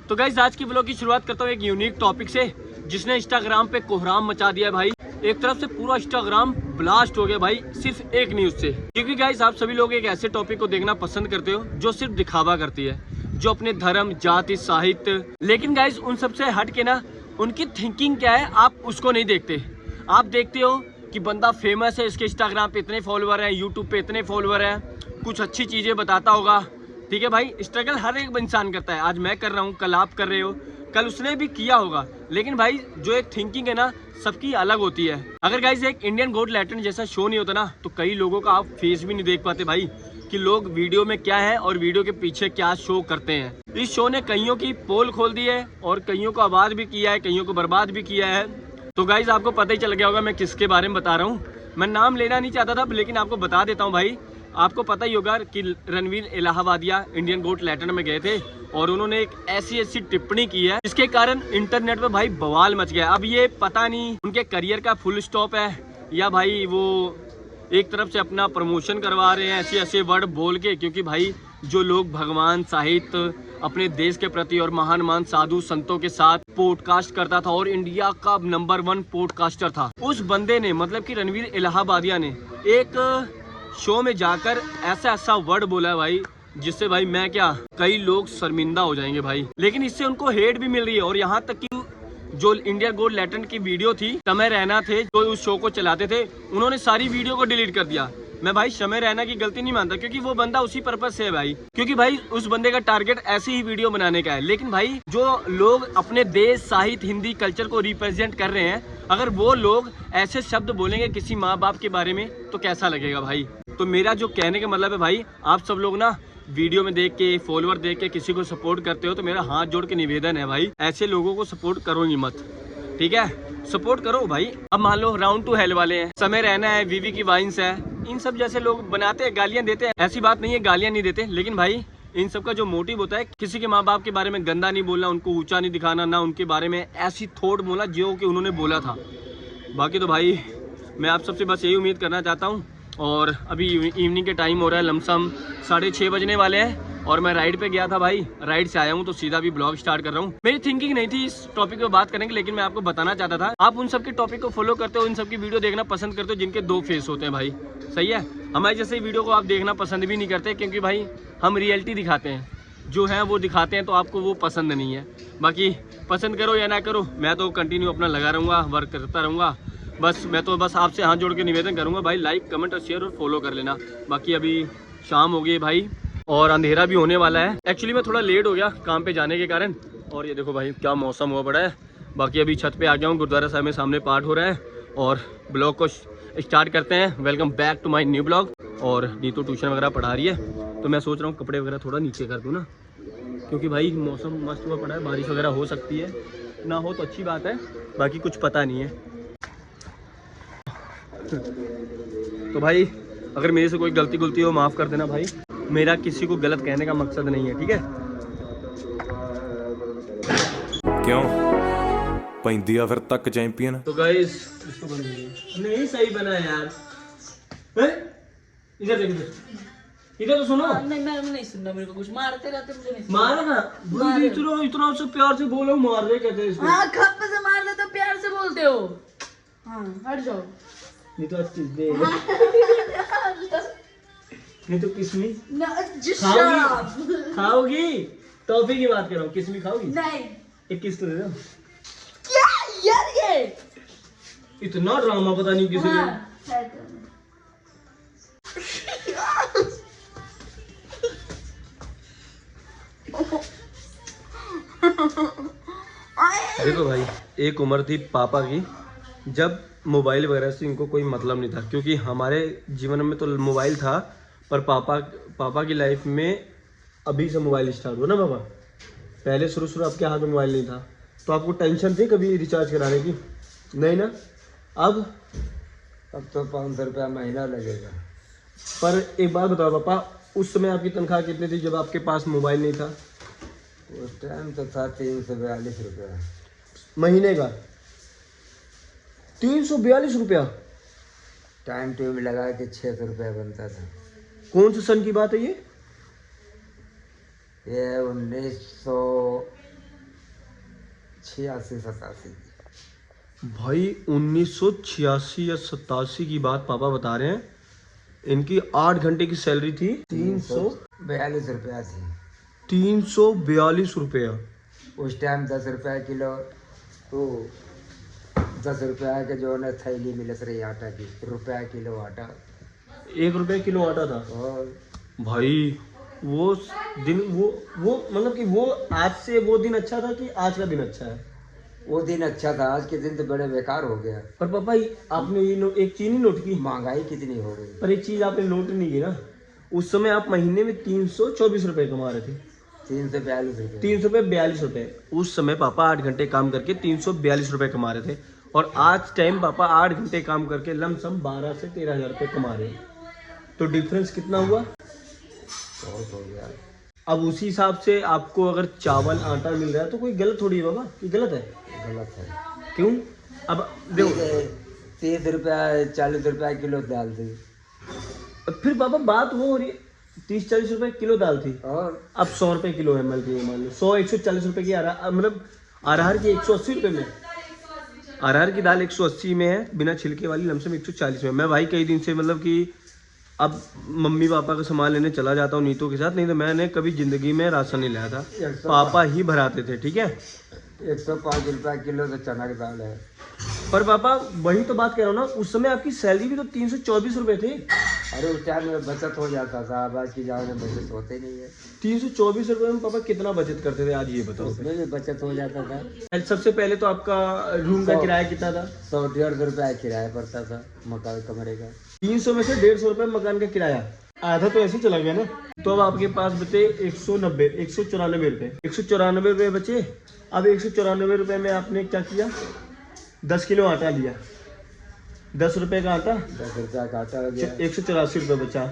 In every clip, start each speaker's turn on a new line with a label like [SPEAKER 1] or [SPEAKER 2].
[SPEAKER 1] तो गाइस आज की ब्लॉग की शुरुआत करता हूँ एक यूनिक टॉपिक से जिसने इंस्टाग्राम पे कोहराम मचा दिया है भाई। एक तरफ से पूरा इंस्टाग्राम ब्लास्ट हो गया भाई सिर्फ एक न्यूज से। क्योंकि गाइस आप सभी लोग एक ऐसे टॉपिक को देखना पसंद करते हो जो सिर्फ दिखावा करती है, जो अपने धर्म, जाति, साहित्य, लेकिन गाइस उन सबसे हट के ना उनकी थिंकिंग क्या है आप उसको नहीं देखते। आप देखते हो कि बंदा फेमस है, इसके इंस्टाग्राम पे इतने फॉलोअर हैं, यूट्यूब पे इतने फॉलोअर हैं, कुछ अच्छी चीजें बताता होगा। ठीक है भाई, स्ट्रगल हर एक इंसान करता है। आज मैं कर रहा हूँ, कल आप कर रहे हो, कल उसने भी किया होगा। लेकिन भाई जो एक थिंकिंग है ना सबकी अलग होती है। अगर गाइस एक इंडियन गॉट लैटेंट जैसा शो नहीं होता ना तो कई लोगों का आप फेस भी नहीं देख पाते भाई कि लोग वीडियो में क्या है और वीडियो के पीछे क्या शो करते हैं। इस शो ने कईयों की पोल खोल दी है और कईयों को आबाद भी किया है, कईयों को बर्बाद भी किया है। तो गाइस आपको पता ही चल गया होगा मैं किसके बारे में बता रहा हूँ। मैं नाम लेना नहीं चाहता था लेकिन आपको बता देता हूँ भाई। आपको पता ही होगा कि Ranveer Allahbadia Indian got latent में गए थे और उन्होंने एक ऐसी टिप्पणी की है जिसके कारण इंटरनेट पे भाई बवाल मच गया। अब ये पता नहीं उनके करियर का फुल स्टॉप है या भाई वो एक तरफ से अपना प्रमोशन करवा रहे हैं ऐसे वर्ड बोल के। क्योंकि भाई जो लोग भगवान, साहित्य, अपने देश के प्रति और महान साधु संतों के साथ पॉडकास्ट करता था और इंडिया का नंबर 1 पॉडकास्टर था, उस बंदे ने मतलब कि रणवीर इलाहाबादिया ने एक शो में जाकर ऐसा वर्ड बोला है भाई जिससे भाई मैं क्या कई लोग शर्मिंदा हो जाएंगे भाई। लेकिन इससे उनको हेट भी मिल रही है और यहाँ तक कि जो इंडिया गॉट लैटेंट की वीडियो थी, समय रैना थे जो उस शो को चलाते थे, उन्होंने सारी वीडियो को डिलीट कर दिया। मैं भाई समय रैना की गलती नहीं मानता क्योंकि वो बंदा उसी पर्पज से है भाई, क्योंकि भाई उस बंदे का टारगेट ऐसी ही वीडियो बनाने का है। लेकिन भाई जो लोग अपने देश, साहित्य, हिंदी कल्चर को रिप्रेजेंट कर रहे हैं, अगर वो लोग ऐसे शब्द बोलेंगे किसी माँ बाप के बारे में तो कैसा लगेगा भाई। तो मेरा जो कहने का मतलब है भाई, आप सब लोग ना वीडियो में देख के, फॉलोअर देख के किसी को सपोर्ट करते हो तो मेरा हाथ जोड़ के निवेदन है भाई ऐसे लोगों को सपोर्ट करो ही मत। ठीक है, सपोर्ट करो भाई। अब मान लो राउंड टू हेल वाले हैं, समय रहना है, वीवी की वाइन्स है, इन सब जैसे लोग बनाते हैं, गालियां देते हैं। ऐसी बात नहीं है गालियां नहीं देते, लेकिन भाई इन सब का जो मोटिव होता है किसी के माँ बाप के बारे में गंदा नहीं बोलना, उनको ऊंचा नहीं दिखाना, ना उनके बारे में ऐसी थोट बोला जो कि उन्होंने बोला था। बाकी तो भाई मैं आप सबसे बस यही उम्मीद करना चाहता हूँ। और अभी इवनिंग के टाइम हो रहा है, लमसम 6:30 बजने वाले हैं और मैं राइड पे गया था भाई, राइड से आया हूँ तो सीधा भी ब्लॉग स्टार्ट कर रहा हूँ। मेरी थिंकिंग नहीं थी इस टॉपिक पे बात करने की, लेकिन मैं आपको बताना चाहता था। आप उन सब के टॉपिक को फॉलो करते हो, इन सब की वीडियो देखना पसंद करते हो जिनके 2 फेस होते हैं भाई, सही है। हमारे जैसे वीडियो को आप देखना पसंद भी नहीं करते क्योंकि भाई हम रियलिटी दिखाते हैं, जो है वो दिखाते हैं, तो आपको वो पसंद नहीं है। बाकी पसंद करो या ना करो, मैं तो कंटिन्यू अपना लगा रहूँगा, वर्क करता रहूँगा। मैं तो बस आपसे हाथ जोड़ के निवेदन करूंगा भाई, लाइक, कमेंट और शेयर और फॉलो कर लेना। बाकी अभी शाम हो गई भाई और अंधेरा भी होने वाला है। एक्चुअली मैं थोड़ा लेट हो गया काम पे जाने के कारण, और ये देखो भाई क्या मौसम हुआ पड़ा है। बाकी अभी छत पे आ गया हूँ, गुरुद्वारा साहब में सामने पाठ हो रहा है और ब्लॉग को स्टार्ट करते हैं। Welcome back to my new blog. और नीतू ट्यूशन वगैरह पढ़ा रही है तो मैं सोच रहा हूँ कपड़े वगैरह थोड़ा नीचे कर दूँ ना, क्योंकि भाई मौसम मस्त हुआ पड़ा है, बारिश वगैरह हो सकती है, ना हो तो अच्छी बात है, बाकी कुछ पता नहीं है। तो भाई अगर मेरे से कोई गलती हो माफ़ कर देना भाई, मेरा किसी को गलत कहने का मकसद नहीं है, ठीक है।
[SPEAKER 2] क्यों पैंदिया फिर तक चैंपियन।
[SPEAKER 1] तो गाइस इसको बंद नहीं सही बना यार, इधर देख, इधर तो सुनो।
[SPEAKER 3] नहीं मैं नहीं सुनना, मेरे को कुछ मारते रहते, मुझे नहीं
[SPEAKER 1] मारा ना इतना से प्यार से बोलो, मार रहे कहते हैं इसको।
[SPEAKER 3] हाँ खप से मार ले तो प्यार से बोलते हो। हाँ हट जाओ।
[SPEAKER 1] नहीं तो अच्छी दे नहीं तो किसमी
[SPEAKER 3] खाओगी?
[SPEAKER 1] खाओगी? टॉफी की बात कर रहा हूँ, किसमी खाओगी?
[SPEAKER 3] नहीं।
[SPEAKER 1] एक किस तो दे दो।
[SPEAKER 3] क्या यार ये
[SPEAKER 1] इतना ड्रामा पता नहीं किसी ने। देखो भाई एक उम्र थी पापा की जब मोबाइल वगैरह से इनको कोई मतलब नहीं था, क्योंकि हमारे जीवन में तो मोबाइल था पर पापा की लाइफ में अभी से मोबाइल स्टार्ट हुआ ना पापा। पहले शुरू आपके हाथ में मोबाइल नहीं था तो आपको टेंशन थी कभी रिचार्ज कराने की? नहीं ना। अब
[SPEAKER 4] तो 500 रुपया महीना लगेगा।
[SPEAKER 1] पर एक बात बताओ पापा, उस समय आपकी तनख्वाह कितनी थी जब आपके पास मोबाइल नहीं था?
[SPEAKER 4] उस टाइम तो था 342 रुपया
[SPEAKER 1] महीने का। 342 रुपया
[SPEAKER 4] टाइम टेबल लगा के 600 रुपया बनता था।
[SPEAKER 1] कौन से सन की बात है ये?
[SPEAKER 4] ये 1900 86-87।
[SPEAKER 1] भाई 1986 या 87 की बात पापा बता रहे हैं। इनकी 8 घंटे की सैलरी थी
[SPEAKER 4] 342 रुपया थी
[SPEAKER 1] 342 रुपया।
[SPEAKER 4] उस टाइम। 10 रुपया किलो, तो 10 रुपया के जो है थैली मिलत रही आटा की, रुपया किलो आटा,
[SPEAKER 1] 1 रुपये किलो आटा था।
[SPEAKER 4] और
[SPEAKER 1] भाई वो दिन, वो मतलब कि वो आज से वो दिन अच्छा था कि आज का दिन अच्छा है?
[SPEAKER 4] वो दिन अच्छा था, आज के दिन तो बड़े बेकार हो गया।
[SPEAKER 1] पर पापा आपने ये एक चीज नहीं नोट की?
[SPEAKER 4] महंगाई कितनी हो गई।
[SPEAKER 1] पर एक चीज आपने नोट नहीं की ना, उस समय आप महीने में 324 रुपए कमा रहे थे।
[SPEAKER 4] 342 रुपये।
[SPEAKER 1] 342 रुपए। उस समय पापा 8 घंटे काम करके 342 रुपए कमा रहे थे, और आज टाइम पापा 8 घंटे काम करके लमसम 12 से 13 हजार रुपये कमा रहे हैं। तो डिफरेंस कितना हुआ?
[SPEAKER 4] बहुत हो गया।
[SPEAKER 1] अब उसी हिसाब से आपको अगर चावल आटा मिल रहा है तो कोई गलत थोड़ी है बाबा, कि गलत है?
[SPEAKER 4] गलत है।
[SPEAKER 1] क्यों? अब देखो
[SPEAKER 4] 30 रुपया 40 रुपया किलो दाल थी,
[SPEAKER 1] फिर बाबा बात वो हो रही है, 30-40 रुपए किलो दाल थी,
[SPEAKER 4] और
[SPEAKER 1] अब 100 रुपए किलो है। मान लो 100-140 रुपए की मतलब अरहर की 180 रुपए में, अरहर की दाल 180 में है, बिना छिलके वाली लमसम 140 में। मैं भाई कई दिन से मतलब कि अब मम्मी पापा का सामान लेने चला जाता हूँ नीतू के साथ, नहीं तो मैंने कभी जिंदगी में राशन नहीं लाया था, पापा ही भराते थे। ठीक है,
[SPEAKER 4] 105 रुपया किलो तो चना की दाल है।
[SPEAKER 1] पर पापा वही तो बात कह रहा हूँ ना, उस समय आपकी सैलरी भी तो 324 रुपए थी।
[SPEAKER 4] अरे उस टाइम में बचत हो जाता था, अब आज की जान में बचत होते नहीं है।
[SPEAKER 1] 324 रुपए में पापा कितना बचत करते थे, आज ये बताओ।
[SPEAKER 4] उसमें भी बचत हो जाता था।
[SPEAKER 1] सबसे पहले तो आपका रूम का किराया कितना था?
[SPEAKER 4] 100-150 रुपया किराया पड़ता था मकान कमरे का।
[SPEAKER 1] 300 में से 150 रुपए मकान का किराया, आधा तो ऐसे चला गया ना। तो अब आपके पास बचे 194 रुपए, 194 रुपए बचे। अब 194 रुपए में आपने क्या किया? 10 किलो आटा लिया, 10 रुपए का आटा,
[SPEAKER 4] 10 रुपया का आटा हो गया,
[SPEAKER 1] 184 रुपए बचा।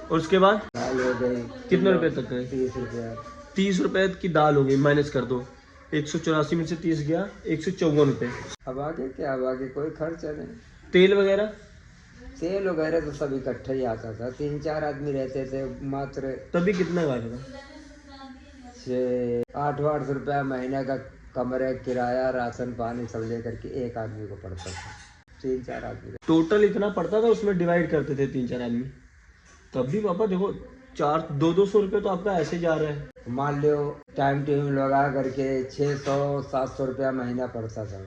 [SPEAKER 1] और उसके बाद
[SPEAKER 4] दाल हो गई
[SPEAKER 1] कितने रुपए तक गए?
[SPEAKER 4] 30 रुपया।
[SPEAKER 1] 30 रुपए की दाल हो गई, माइनस कर दो। 184 में से 30 गया, 154 रुपए।
[SPEAKER 4] अब आगे क्या, अब आगे कोई खर्चा नहीं।
[SPEAKER 1] तेल वगैरह?
[SPEAKER 4] तेल वगैरह तो सब इकट्ठा ही आता था, 3-4 आदमी रहते थे मात्र।
[SPEAKER 1] तभी कितना गाया था?
[SPEAKER 4] 800 रुपया महीने का कमरे किराया, राशन पानी सब लेकर के एक आदमी को पड़ता था। 3-4 आदमी
[SPEAKER 1] टोटल इतना पड़ता था, उसमें डिवाइड करते थे 3-4 आदमी। तब भी पापा देखो 200-200 रुपए तो आपका ऐसे जा रहा है।
[SPEAKER 4] मान लो टाइम टेबल लगा करके 600-700 रुपया महीना पड़ता था।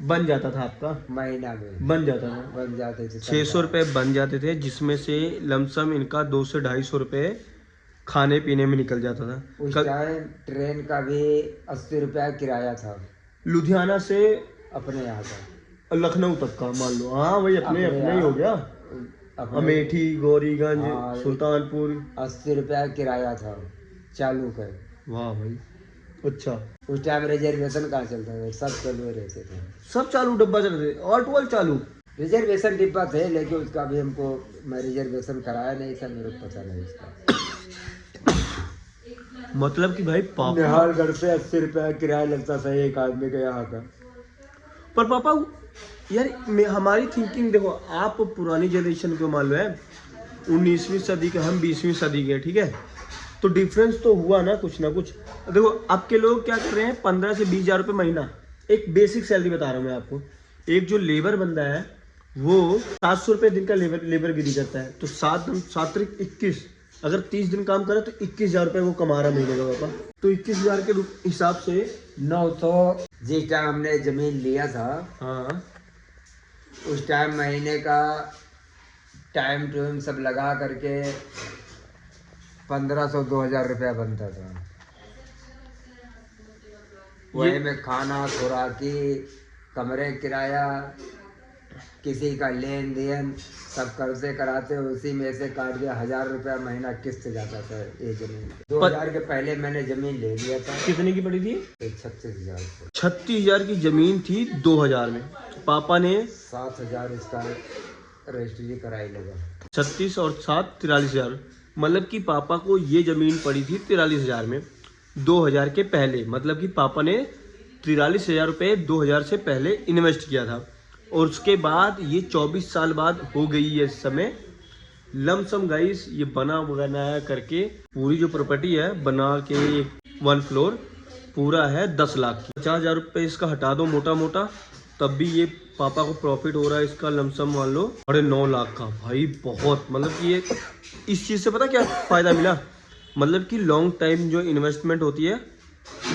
[SPEAKER 1] बन जाता था आपका?
[SPEAKER 4] महीना में
[SPEAKER 1] बन जाता था,
[SPEAKER 4] बन जाते थे
[SPEAKER 1] 600 रुपए बन जाते थे, जिसमें से लमसम इनका 200 से 250 रुपए खाने पीने में निकल जाता था।
[SPEAKER 4] उस टाइम ट्रेन का भी 80 रुपया किराया था,
[SPEAKER 1] लुधियाना से
[SPEAKER 4] अपने यहाँ का,
[SPEAKER 1] लखनऊ तक का मान लो। हाँ वही अपने ही हो गया। अमेठी, गौरीगंज, सुल्तानपुर
[SPEAKER 4] 80 रुपया किराया था चालू का।
[SPEAKER 1] वाह भाई, अच्छा।
[SPEAKER 4] उस टाइम रिजर्वेशन कहाँ चलता था, सब चालू रहते थे,
[SPEAKER 1] सब चालू डब्बा चल रहे, ऑल टू ऑल चालू।
[SPEAKER 4] रिजर्वेशन डिब्बा थे, लेकिन उसका भी हमको, मैं रिजर्वेशन कराया नहीं था, मेरे को पता नहीं उसका।
[SPEAKER 1] मतलब कि भाई पापा,
[SPEAKER 4] निहालगढ़ से 80 रुपया किराया लगता था एक आदमी का यहाँ का।
[SPEAKER 1] पर पापा यार हमारी थिंकिंग देखो, आप पुरानी जनरेशन को मान लो है, 19वीं सदी के, हम 20वीं सदी के, ठीक है, तो डिफरेंस तो हुआ ना कुछ ना कुछ। देखो आपके लोग क्या कर रहे हैं, 15 से 20 हजार रुपये महीना, एक बेसिक सैलरी बता रहा हूँ मैं आपको। एक जो लेबर बंदा है वो 700 रुपये दिन का लेबर गिरी करता है, तो 7 × 21, अगर 30 दिन काम करे तो 21 हजार रुपये वो कमा रहा महीने का पापा। तो 21 हजार के हिसाब से
[SPEAKER 4] 900 जिस टाइम हमने जमीन लिया था,
[SPEAKER 1] हाँ
[SPEAKER 4] उस टाइम महीने का टाइम टूम सब लगा करके 1500-2000 रुपया बनता था। वही में खाना, खुराकी, कमरे किराया, किसी का लेन देन सब कर्जे कराते, उसी में से काट दिया 1000 रुपया महीना किस्त जाता था ये जमीन। 2000 के पहले मैंने जमीन ले लिया था।
[SPEAKER 1] कितने की पड़ी थी?
[SPEAKER 4] 36,000।
[SPEAKER 1] 36,000 की जमीन थी 2000 में, पापा ने
[SPEAKER 4] 7,000 इसका रजिस्ट्री कराई लगा।
[SPEAKER 1] 36 और 7 43,000, मतलब कि पापा को ये जमीन पड़ी थी 43,000 में 2000 के पहले। मतलब कि पापा ने 43,000 रुपये 2000 से पहले इन्वेस्ट किया था, और उसके बाद ये 24 साल बाद हो गई है इस समय लमसम गाइस। ये बनाया करके पूरी जो प्रॉपर्टी है बना के 1 फ्लोर पूरा है 10 लाख की। 50,000 रुपये इसका हटा दो मोटा मोटा, तब भी ये पापा को प्रॉफिट हो रहा है इसका लमसम मान लो 9.5 लाख का। भाई बहुत मतलब कि ये इस चीज़ से पता क्या फ़ायदा मिला, मतलब कि लॉन्ग टाइम जो इन्वेस्टमेंट होती है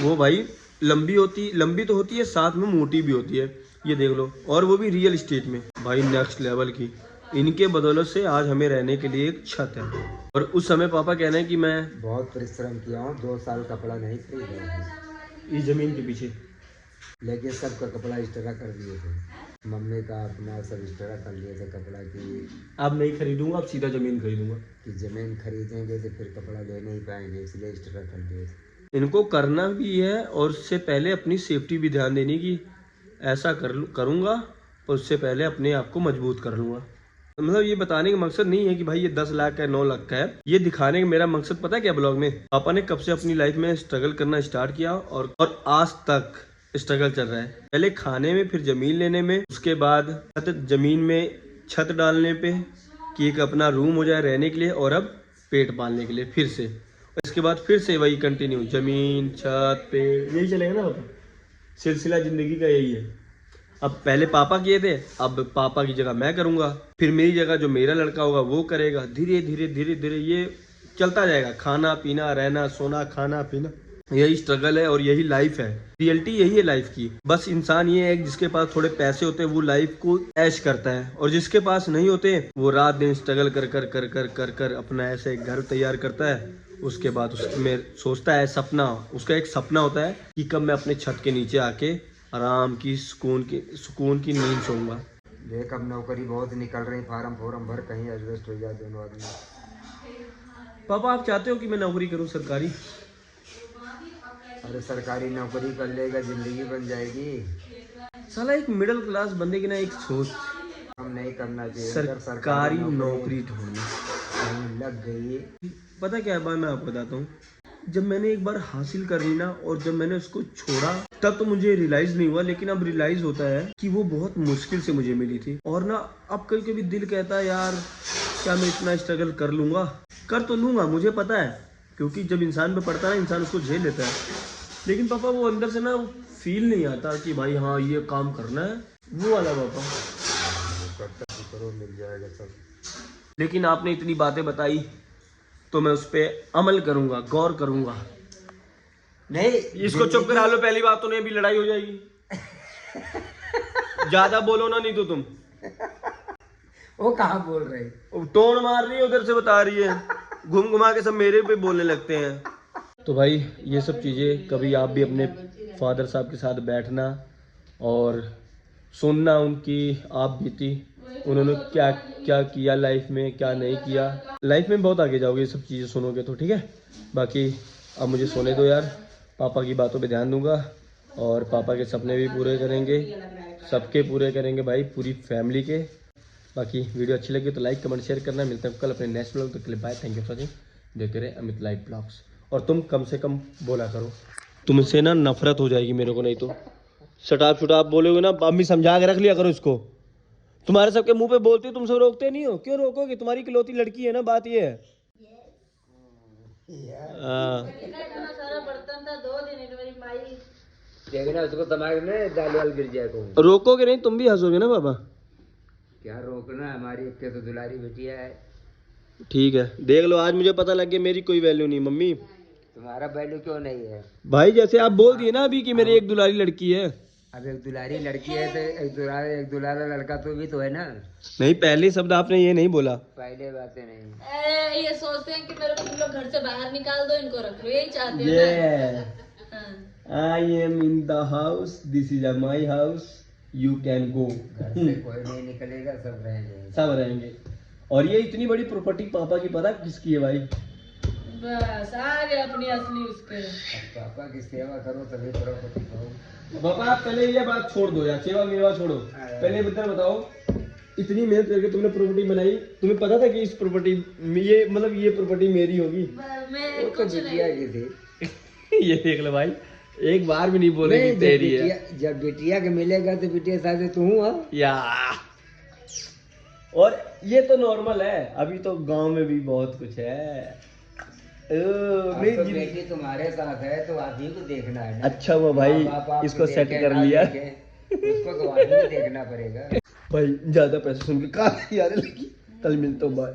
[SPEAKER 1] वो भाई लंबी तो होती है, साथ में मोटी भी होती है। ये देख लो, और वो भी रियल एस्टेट में भाई नेक्स्ट लेवल की। इनके बदौलत से आज हमें रहने के लिए एक छत है। और उस समय पापा कह रहे हैं कि मैं
[SPEAKER 4] बहुत परिश्रम किया हूँ, 2 साल कपड़ा नहीं खरीदा हूँ।
[SPEAKER 1] इस जमीन के पीछे,
[SPEAKER 4] लेकिन सबका कपड़ा इस्टरा कर दिए थे, मम्मी का अपना सब इस्टरा कर लिए थे कपड़ा की।
[SPEAKER 1] अब नहीं खरीदूंगा, अब सीधा जमीन खरीदूंगा।
[SPEAKER 4] कि ज़मीन खरीदेंगे तो फिर कपड़ा ले नहीं पाएंगे, इसलिए इस्टरा कर दिए थे।
[SPEAKER 1] इनको करना भी है और उससे पहले अपनी सेफ्टी भी ध्यान देनी कि ऐसा करूँगा और उससे पहले अपने आप को मजबूत कर लूँगा। मतलब ये बताने का मकसद नहीं है कि भाई ये 10 लाख का है 9 लाख का है, ये दिखाने का मेरा मकसद पता है क्या ब्लॉग में, पापा ने कब से अपनी लाइफ में स्ट्रगल करना स्टार्ट किया और आज तक स्ट्रगल चल रहा है। पहले खाने में, फिर जमीन लेने में, उसके बाद जमीन में छत डालने पे कि एक अपना रूम हो जाए रहने के लिए, और अब पेट पालने के लिए फिर से। इसके बाद फिर से वही कंटिन्यू, जमीन छत पेड़, यही चलेगा ना पापा, सिलसिला जिंदगी का यही है। अब पहले पापा किए थे, अब पापा की जगह मैं करूँगा, फिर मेरी जगह जो मेरा लड़का होगा वो करेगा। धीरे धीरे ये चलता जाएगा। खाना पीना, रहना सोना, खाना पीना, यही स्ट्रगल है और यही लाइफ है। रियलिटी यही है लाइफ की। बस इंसान ये है जिसके पास थोड़े पैसे होते हैं वो लाइफ को ऐश करता है, और जिसके पास नहीं होते वो रात दिन स्ट्रगल कर अपना ऐसे एक घर तैयार करता है। उसके बाद उसमें सोचता है सपना, उसका एक सपना होता है कि कब मैं अपने छत के नीचे आके आराम की सुकून की नींद सोऊंगा।
[SPEAKER 4] देख अब नौकरी बहुत निकल रही, फार्म भर, कहीं एडजस्ट हो जाए दोनों आदमी।
[SPEAKER 1] पापा आप चाहते हो कि मैं नौकरी करूं सरकारी?
[SPEAKER 4] अरे सरकारी नौकरी कर लेगा जिंदगी बन जाएगी।
[SPEAKER 1] साला एक मिडिल क्लास बंदे की ना एक सोच,
[SPEAKER 4] हम नहीं करना चाहिए।
[SPEAKER 1] सरकारी नौकरी ढूंढनी
[SPEAKER 4] कहीं लग गई।
[SPEAKER 1] पता क्या है, मैं आपको बताता हूँ, जब मैंने एक बार हासिल कर ली ना और जब मैंने उसको छोड़ा तब तो मुझे रियलाइज नहीं हुआ, लेकिन अब रियलाइज होता है कि वो बहुत मुश्किल से मुझे मिली थी। और ना अब कभी कभी दिल कहता है यार क्या मैं इतना स्ट्रगल कर लूँगा, कर तो लूँगा, मुझे पता है, क्योंकि जब इंसान पे पड़ता है ना इंसान उसको झेल लेता है। लेकिन पापा वो अंदर से ना फील नहीं आता कि भाई हाँ ये काम करना है, वो वाला पापा।
[SPEAKER 4] करो मिल जाएगा सब।
[SPEAKER 1] लेकिन आपने इतनी बातें बताई तो मैं उस पर अमल करूंगा, गौर करूंगा।
[SPEAKER 4] नहीं
[SPEAKER 1] इसको चुप करा लो, पहली बात तो नहीं, अभी लड़ाई हो जाएगी। ज्यादा बोलो ना, नहीं तो तुम।
[SPEAKER 4] वो कहाँ बोल रहे,
[SPEAKER 1] टोन मार रही है उधर से, बता रही है, घूम घुमा के सब मेरे पे बोलने लगते हैं। तो भाई ये सब चीजें कभी आप भी अपने फादर साहब के साथ बैठना और सुनना उनकी आप बीती, उन्होंने क्या क्या किया लाइफ में, क्या नहीं किया। लाइफ में बहुत आगे जाओगे ये सब चीज़ें सुनोगे तो, ठीक है। बाकी अब मुझे सोने दो यार, पापा की बातों पे ध्यान दूंगा और पापा के सपने भी पूरे करेंगे, सबके पूरे करेंगे भाई, पूरी फैमिली के। बाकी वीडियो अच्छी लगी तो लाइक कमेंट शेयर करना। मिलते हैं कल अपने नेक्स्ट ब्लॉग, तो के लिए bye, thank you for watching. देखते रहे अमित लाइव ब्लॉग्स। और तुम कम से कम बोला करो, तुमसे ना नफरत हो जाएगी मेरे को, नहीं तो शटाप बोलोगे ना, अम्मी समझा के रख लिया करो इसको। तुम्हारे सबके मुंह पे बोलती हो, तुम सब रोकते नहीं हो, क्यों रोकोगे? तुम्हारी इकलौती लड़की है ना, बात ये है।
[SPEAKER 3] सारा बर्तन था, 2 दिन है, मेरी माई
[SPEAKER 4] देखना उसको दिमाग में दाल वाल गिर जाए को।
[SPEAKER 1] रोकोगे नहीं, तुम भी हंसोगे ना पापा।
[SPEAKER 4] क्या रोकना, हमारी एक तो दुलारी बेटिया है।
[SPEAKER 1] ठीक है, देख लो आज मुझे पता लग गया मेरी कोई वैल्यू नहीं। मम्मी
[SPEAKER 4] तुम्हारा वैल्यू क्यों नहीं है
[SPEAKER 1] भाई, जैसे आप बोल दिए ना अभी कि मेरी एक दुलारी लड़की है।
[SPEAKER 4] अब एक दुलारी लड़की है तो एक दुलारा लड़का तो भी तो है ना।
[SPEAKER 1] नहीं, पहले शब्द आपने ये नहीं बोला,
[SPEAKER 4] पहले बातें नहीं।
[SPEAKER 3] ये सोचते हैं कि मेरे को तुम लोग घर से बाहर निकाल दो, इनको रख लो, यही चाहते हैं ना।
[SPEAKER 1] I am in the house, this is my house, you can go.
[SPEAKER 4] घर से कोई नहीं निकलेगा, सब रहेंगे,
[SPEAKER 1] सब रहेंगे। और ये इतनी बड़ी प्रॉपर्टी पापा की पता किसकी है भाई?
[SPEAKER 3] बस आ गया अपनी असली उसके।
[SPEAKER 4] पापा की सेवा करो तभी प्रॉपर्टी पाओ।
[SPEAKER 1] पापा आप पहले ये बात छोड़ दो यार, सेवा मेवा छोड़ो, पहले बता बताओ, इतनी मेहनत करके तुमने प्रॉपर्टी बनाई, तुम्हें पता था कि इस प्रॉपर्टी ये मतलब ये प्रॉपर्टी मेरी होगी?
[SPEAKER 3] मैं
[SPEAKER 4] तो बिटिया की थी।
[SPEAKER 1] ये देख लो भाई, एक बार भी नहीं बोलेगी तेरी है।
[SPEAKER 4] जब बिटिया के मिलेगा तो बिटिया साथ तू
[SPEAKER 1] या। और ये तो नॉर्मल है, अभी तो गांव में भी बहुत कुछ है।
[SPEAKER 4] अब
[SPEAKER 5] नहीं
[SPEAKER 4] तो
[SPEAKER 5] जी।
[SPEAKER 4] बेटी तुम्हारे साथ है तो आप ही को देखना है ना।
[SPEAKER 5] अच्छा वो भाई
[SPEAKER 4] माँ बाप आपको
[SPEAKER 5] इसको सेट
[SPEAKER 4] देखे
[SPEAKER 5] कर
[SPEAKER 4] ना
[SPEAKER 5] लिया
[SPEAKER 4] देखे, उसको तो आप ही को देखना पड़ेगा।
[SPEAKER 5] भाई ज्यादा पैसे सुन के कहा यार लगी। कल मिलता हूँ, बाय।